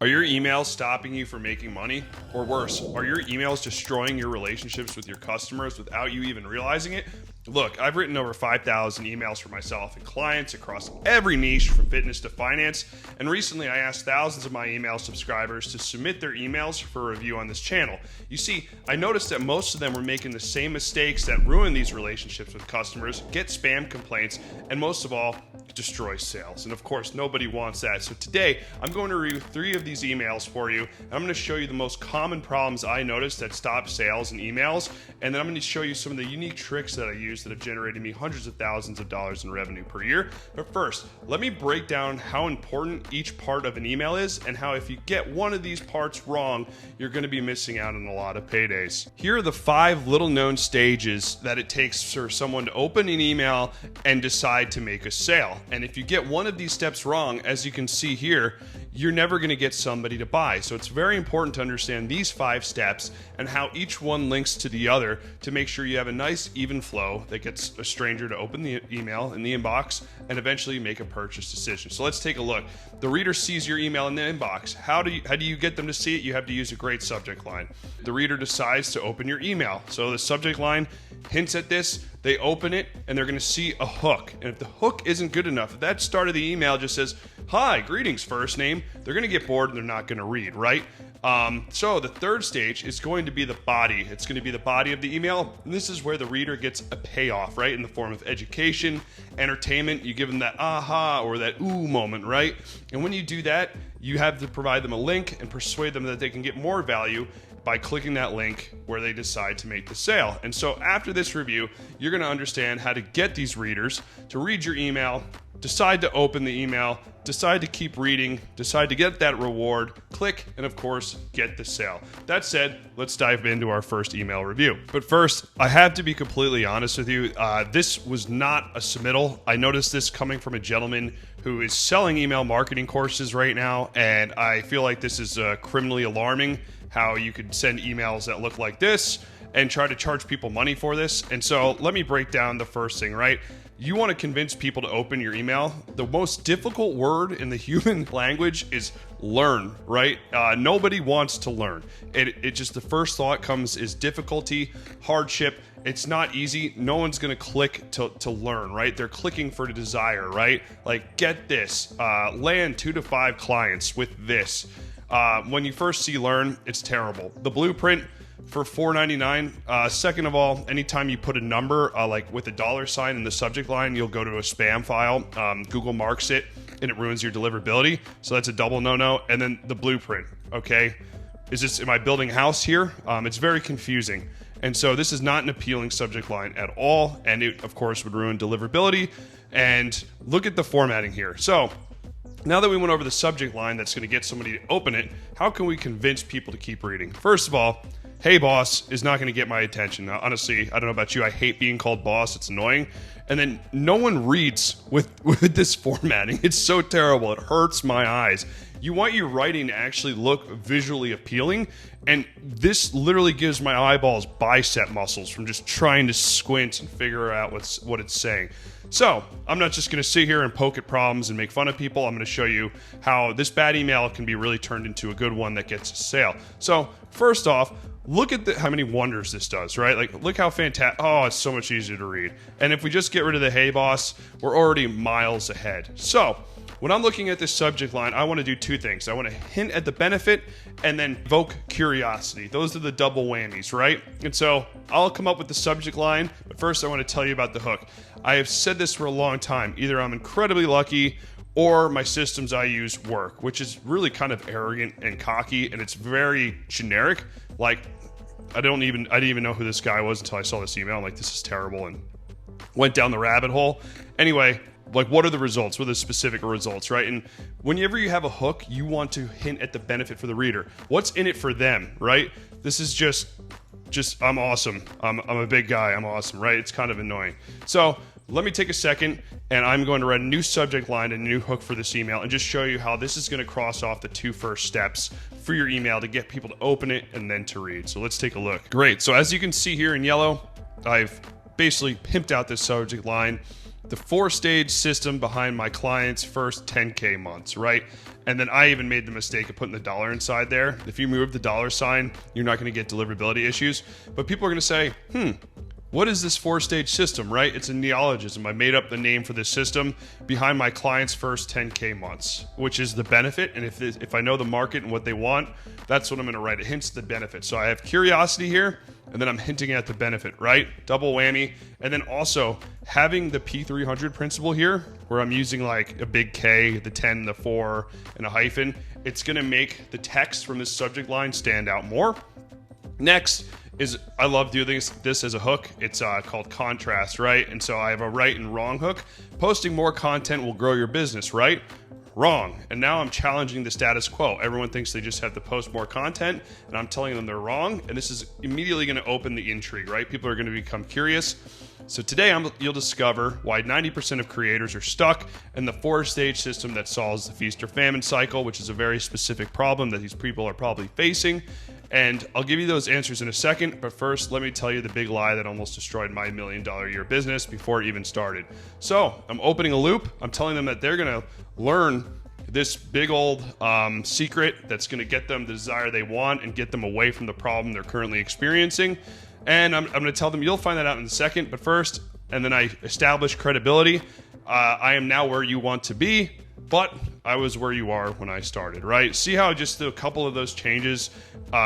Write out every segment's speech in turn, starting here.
Are your emails stopping you from making money? Or worse, are your emails destroying your relationships with your customers without you even realizing it? Look, I've written over 5,000 emails for myself and clients across every niche from fitness to finance, and recently I asked thousands of my email subscribers to submit their emails for review on this channel. You see, I noticed that most of them were making the same mistakes that ruin these relationships with customers, get spam complaints, and most of all, destroy sales. And of course, nobody wants that. So today, I'm going to review 3 of these emails for you, and I'm going to show you the most common problems I noticed that stop sales and emails, and then I'm going to show you some of the unique tricks that I use that have generated me hundreds of thousands of dollars in revenue per year. But first, let me break down how important each part of an email is and how if you get one of these parts wrong, you're going to be missing out on a lot of paydays. Here are the 5 little known stages that it takes for someone to open an email and decide to make a sale. And if you get one of these steps wrong, as you can see here, you're never going to get somebody to buy. So it's very important to understand these 5 steps and how each one links to the other to make sure you have a nice even flow that gets a stranger to open the email in the inbox and eventually make a purchase decision. So let's take a look. The reader sees your email in the inbox. How do you get them to see it? You have to use a great subject line. The reader decides to open your email. So the subject line hints at this. They open it and they're going to see a hook. And if the hook isn't good enough, if that start of the email just says, "Hi, greetings, first name," they're going to get bored and they're not going to read, right? So the third stage is going to be the body. It's going to be the body of the email. And this is where the reader gets a payoff, right? In the form of education, entertainment. You give them that aha or that ooh moment, right? And when you do that, you have to provide them a link and persuade them that they can get more value by clicking that link where they decide to make the sale. And so after this review, you're going to understand how to get these readers to read your email, decide to open the email, decide to keep reading, decide to get that reward, click, and of course, get the sale. That said, let's dive into our first email review. But first, I have to be completely honest with you. This was not a submittal. I noticed this coming from a gentleman who is selling email marketing courses right now, and I feel like this is criminally alarming, how you could send emails that look like this and try to charge people money for this. And so let me break down the first thing, right? You want to convince people to open your email. The most difficult word in the human language is learn, right? Nobody wants to learn. It just, the first thought comes is difficulty, hardship. It's not easy. No one's going to click to learn, right? They're clicking for the desire, right? Like, get this, land 2 to 5 clients with this. When you first see learn, it's terrible. The blueprint for $4.99. Second of all, anytime you put a number like with a $sign in the subject line, you'll go to a spam file. Google marks it and it ruins your deliverability. So that's a double no-no. And then the blueprint, okay? Am I building a house here? It's very confusing. And so this is not an appealing subject line at all. And it, of course, would ruin deliverability. And look at the formatting here. So now that we went over the subject line that's going to get somebody to open it, how can we convince people to keep reading? First of all, "Hey boss" is not going to get my attention. Now, honestly, I don't know about you, I hate being called boss. It's annoying. And then no one reads with this formatting. It's so terrible. It hurts my eyes. You want your writing to actually look visually appealing, and this literally gives my eyeballs bicep muscles from just trying to squint and figure out what it's saying. So I'm not just going to sit here and poke at problems and make fun of people. I'm going to show you how this bad email can be really turned into a good one that gets a sale. So first off, look at how many wonders this does, right? Like, look how fantastic. Oh, it's so much easier to read. And if we just get rid of the "hey boss," we're already miles ahead. So when I'm looking at this subject line, I want to do 2 things. I want to hint at the benefit and then evoke curiosity. Those are the double whammies, right? And so I'll come up with the subject line, but first I want to tell you about the hook. I have said this for a long time. Either I'm incredibly lucky or my systems I use work, which is really kind of arrogant and cocky, and it's very generic. Like, I didn't even know who this guy was until I saw this email. I'm like, this is terrible, and went down the rabbit hole. Anyway, like, what are the results? What are the specific results, right? And whenever you have a hook, you want to hint at the benefit for the reader. What's in it for them, right? This is just I'm awesome. I'm a big guy. I'm awesome, right? It's kind of annoying. So let me take a second, and I'm going to write a new subject line and a new hook for this email and just show you how this is going to cross off the 2 first steps for your email to get people to open it and then to read. So let's take a look. Great. So as you can see here in yellow, I've basically pimped out this subject line. the 4-stage system behind my clients' first 10K months, right? And then I even made the mistake of putting the dollar inside there. If you move the dollar sign, you're not going to get deliverability issues. But people are going to say, what is this 4-stage system, right? It's a neologism. I made up the name for this system behind my clients' first 10K months, which is the benefit. And if I know the market and what they want, that's what I'm going to write. It hints the benefit. So I have curiosity here, and then I'm hinting at the benefit, right? Double whammy. And then also having the P300 principle here, where I'm using like a big K, the 10, the 4, and a hyphen, it's going to make the text from this subject line stand out more. Next is I love doing this as a hook. It's called contrast, right? And so I have a right and wrong hook. Posting more content will grow your business, right? Wrong. And now I'm challenging the status quo. Everyone thinks they just have to post more content, and I'm telling them they're wrong. And this is immediately going to open the intrigue, right? People are going to become curious. So today you'll discover why 90% of creators are stuck in the 4-stage system that solves the feast or famine cycle, which is a very specific problem that these people are probably facing. And I'll give you those answers in a second, but first, let me tell you the big lie that almost destroyed my $1 million a year business before it even started. So I'm opening a loop. I'm telling them that they're going to learn this big old secret that's going to get them the desire they want and get them away from the problem they're currently experiencing. And I'm going to tell them you'll find that out in a second, but first, and then I establish credibility. I am now where you want to be, but I was where you are when I started, right? See how just a couple of those changes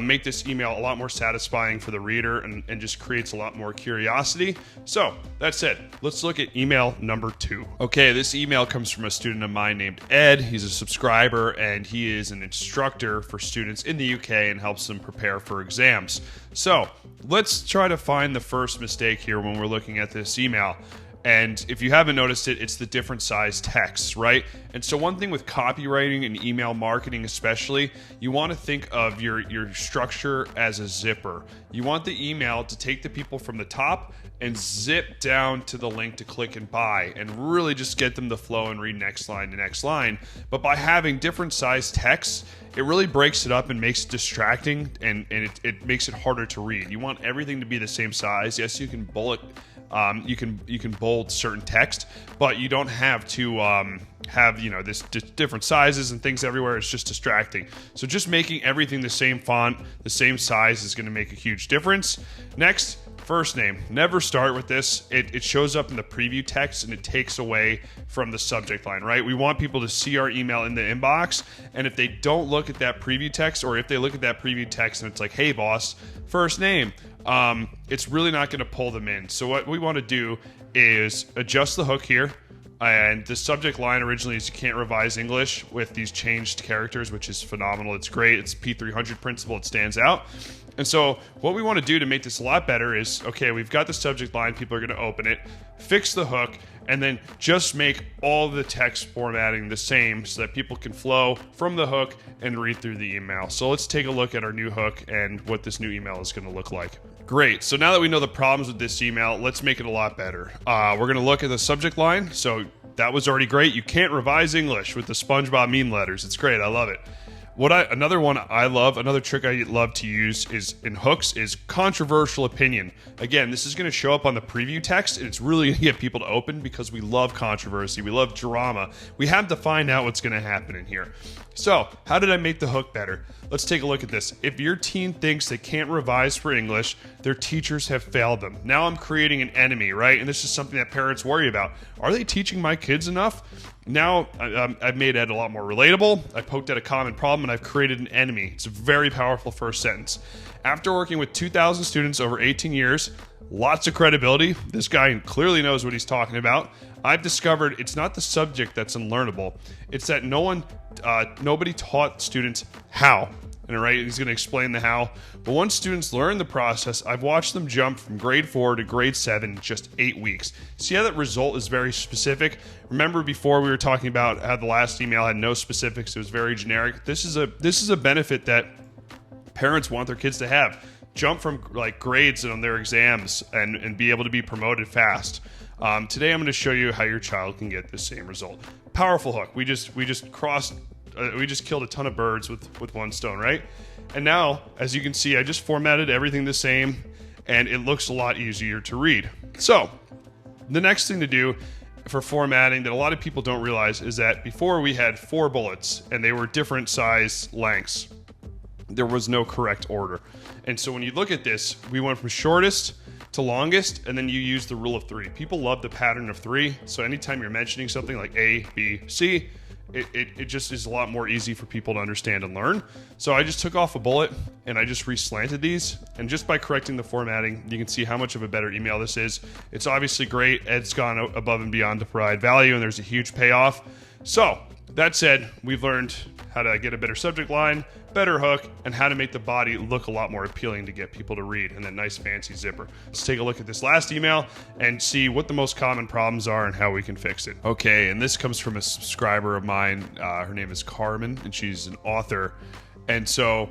make this email a lot more satisfying for the reader and just creates a lot more curiosity. So that said, let's look at email number 2. Okay, this email comes from a student of mine named Ed. He's a subscriber and he is an instructor for students in the UK and helps them prepare for exams. So let's try to find the first mistake here when we're looking at this email. And if you haven't noticed it, it's the different size texts, right? And so one thing with copywriting and email marketing especially, you want to think of your structure as a zipper. You want the email to take the people from the top and zip down to the link to click and buy and really just get them to flow and read next line to next line. But by having different size texts, it really breaks it up and makes it distracting and it makes it harder to read. You want everything to be the same size. Yes, you can bullet you can bold certain text, but you don't have to have this different sizes and things everywhere. It's just distracting. So just making everything the same font, the same size is going to make a huge difference. Next, first name. Never start with this. It shows up in the preview text and it takes away from the subject line, right? We want people to see our email in the inbox, and if they don't look at that preview text, or if they look at that preview text and it's like, hey boss, first name, it's really not going to pull them in. So what we want to do is adjust the hook here. And the subject line originally is you can't revise English with these changed characters, which is phenomenal. It's great. It's P300 principle. It stands out. And so what we want to do to make this a lot better is, okay, we've got the subject line. People are going to open it, fix the hook, and then just make all the text formatting the same so that people can flow from the hook and read through the email. So let's take a look at our new hook and what this new email is going to look like. Great. So now that we know the problems with this email, let's make it a lot better. We're going to look at the subject line. So that was already great. You can't revise English with the SpongeBob meme letters. It's great. I love it. Another one I love, another trick I love to use is in hooks is controversial opinion. Again, this is going to show up on the preview text, and it's really going to get people to open because we love controversy. We love drama. We have to find out what's going to happen in here. So, how did I make the hook better? Let's take a look at this. If your teen thinks they can't revise for English, their teachers have failed them. Now I'm creating an enemy, right? And this is something that parents worry about. Are they teaching my kids enough? Now I've made Ed a lot more relatable. I poked at a common problem and I've created an enemy. It's a very powerful first sentence. After working with 2,000 students over 18 years, lots of credibility. This guy clearly knows what he's talking about. I've discovered it's not the subject that's unlearnable. It's that nobody taught students how. And right, he's going to explain the how. But once students learn the process, I've watched them jump from grade 4 to grade 7 in just 8 weeks. See how that result is very specific? Remember before we were talking about how the last email had no specifics, it was very generic. This is a benefit that parents want their kids to have. Jump from like grades on their exams and be able to be promoted fast. Today I'm going to show you how your child can get the same result. Powerful hook. We just killed a ton of birds with one stone, right? And now, as you can see, I just formatted everything the same, and it looks a lot easier to read. So, the next thing to do for formatting that a lot of people don't realize is that before we had 4 bullets and they were different size lengths. There was no correct order. And so when you look at this, we went from shortest to longest, and then you use the rule of 3. People love the pattern of 3. So anytime you're mentioning something like A, B, C, it just is a lot more easy for people to understand and learn. So I just took off a bullet and I just reslanted these. And just by correcting the formatting, you can see how much of a better email this is. It's obviously great. Ed's gone above and beyond to provide value, and there's a huge payoff. So that said, we've learned how to get a better subject line, better hook, and how to make the body look a lot more appealing to get people to read, and that nice fancy zipper. Let's take a look at this last email and see what the most common problems are and how we can fix it. Okay, and this comes from a subscriber of mine. Her name is Carmen, and she's an author. And so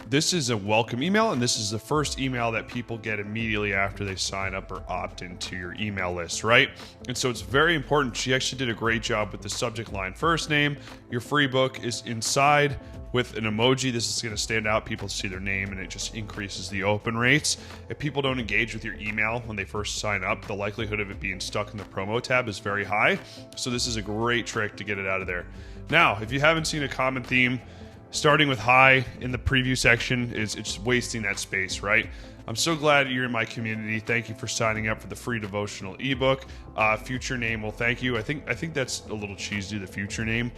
this is a welcome email, and this is the first email that people get immediately after they sign up or opt into your email list, right? And so it's very important. She actually did a great job with the subject line. First name, your free book is inside with an emoji. This is going to stand out. People see their name, and it just increases the open rates. If people don't engage with your email when they first sign up, the likelihood of it being stuck in the promo tab is very high. So this is a great trick to get it out of there. Now, if you haven't seen a common theme, starting with hi in the preview section it's wasting that space, right? I'm so glad you're in my community. Thank you for signing up for the free devotional ebook. Future name, well, thank you. I think that's a little cheesy, the future name.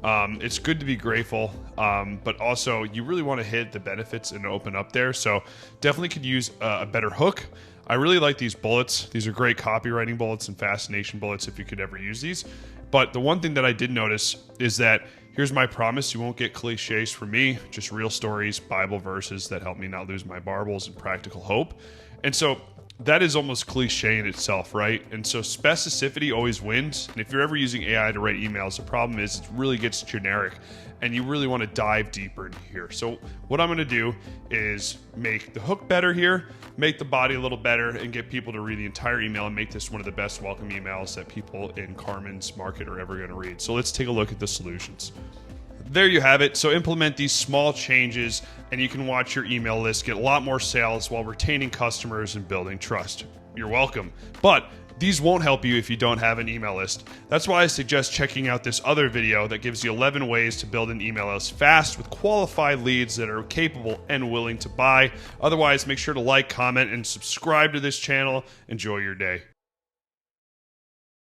It's good to be grateful, but also you really want to hit the benefits and open up there. So definitely could use a better hook. I really like these bullets. These are great copywriting bullets and fascination bullets if you could ever use these. But the one thing that I did notice is that here's my promise: you won't get cliches from me, just real stories, Bible verses that help me not lose my marbles, and practical hope. And so that is almost cliche in itself, right? And so specificity always wins. And if you're ever using AI to write emails, the problem is it really gets generic, and you really want to dive deeper into here. So what I'm going to do is make the hook better here, make the body a little better, and get people to read the entire email and make this one of the best welcome emails that people in Carmen's market are ever going to read. So let's take a look at the solutions. There you have it. So implement these small changes and you can watch your email list get a lot more sales while retaining customers and building trust. You're welcome. But these won't help you if you don't have an email list. That's why I suggest checking out this other video that gives you 11 ways to build an email list fast with qualified leads that are capable and willing to buy. Otherwise, make sure to like, comment, and subscribe to this channel. Enjoy your day.